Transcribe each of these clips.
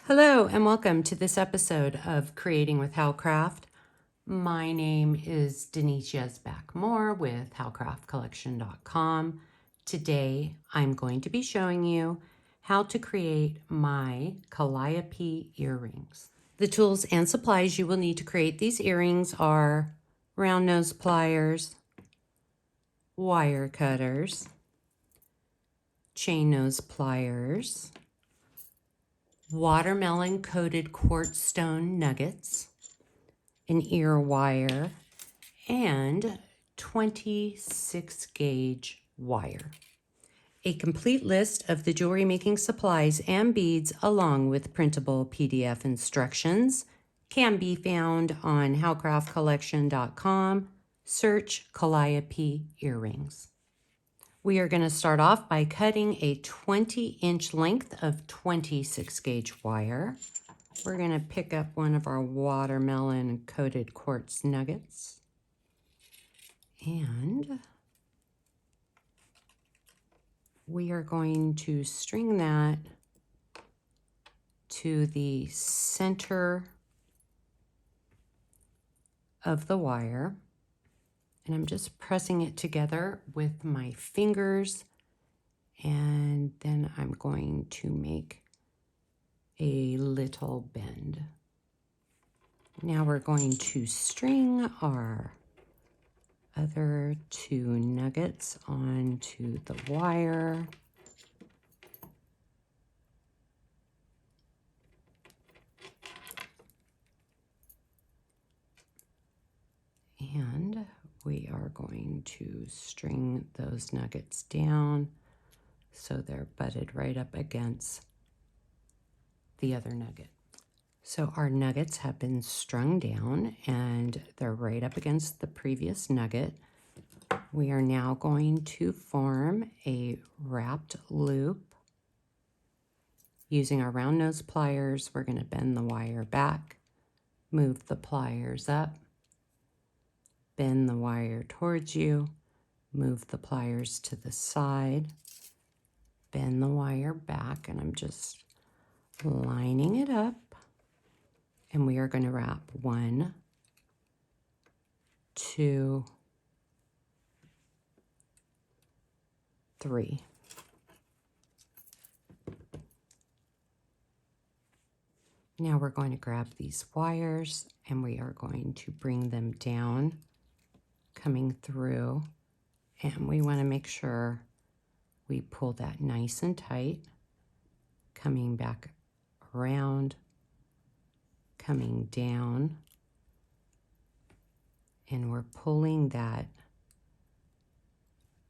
Hello and welcome to this episode of Creating with Howcraft. My name is Denise Yesbach-Moore with howcraftcollection.com. Today I'm going to be showing you how to create my calliope earrings. The tools and supplies you will need to create these earrings are round nose pliers, wire cutters, chain nose pliers, watermelon coated quartz stone nuggets, an ear wire, and 26 gauge wire. A complete list of the jewelry making supplies and beads along with printable PDF instructions can be found on howcraftcollection.com. Search Calliope earrings. We are going to start off by cutting a 20-inch length of 26 gauge wire. We're going to pick up one of our watermelon coated quartz nuggets. And we are going to string that to the center of the wire. And I'm just pressing it together with my fingers, and then I'm going to make a little bend. Now we're going to string our other two nuggets onto the wire. And we are going to string those nuggets down so they're butted right up against the other nugget. So our nuggets have been strung down and they're right up against the previous nugget. We are now going to form a wrapped loop. Using our round nose pliers, we're going to bend the wire back, move the pliers up, bend the wire towards you, move the pliers to the side, bend the wire back, and I'm just lining it up. And we are going to wrap 1, 2, 3. Now we're going to grab these wires and we are going to bring them down, coming through, and we want to make sure we pull that nice and tight, coming back around, coming down, and we're pulling that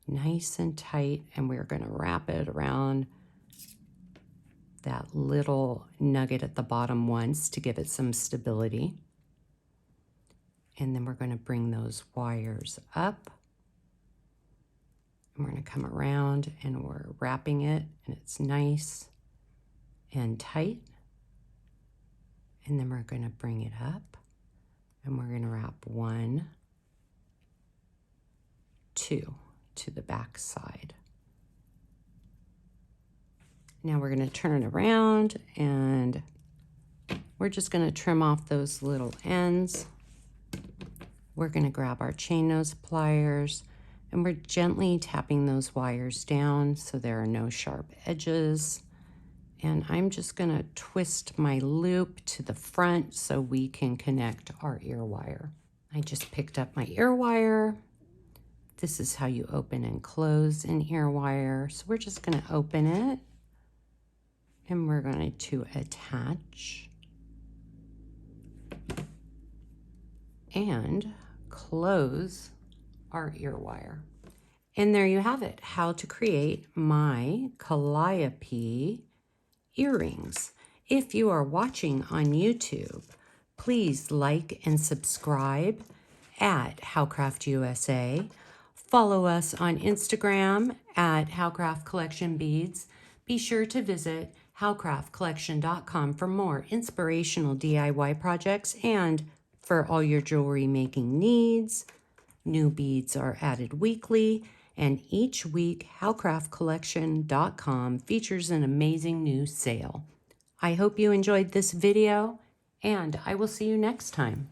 nice and tight, and we're going to wrap it around that little nugget at the bottom once to give it some stability. And then we're going to bring those wires up, and we're going to come around and we're wrapping it, and it's nice and tight. And then we're going to bring it up and we're going to wrap 1, 2 to the back side. Now we're going to turn it around and we're just going to trim off those little ends. We're going to grab our chain nose pliers and we're gently tapping those wires down so there are no sharp edges. And I'm just going to twist my loop to the front so we can connect our ear wire. I just picked up my ear wire. This is how you open and close an ear wire. So we're just going to open it and we're going to attach and close our ear wire. And there you have it, how to create my calliope earrings. If you are watching on YouTube, please like and subscribe at Howcraft USA. Follow us on Instagram at Howcraft Collection Beads. Be sure to visit howcraftcollection.com for more inspirational DIY projects and for all your jewelry making needs. New beads are added weekly, and each week howcraftcollection.com features an amazing new sale. I hope you enjoyed this video, and I will see you next time.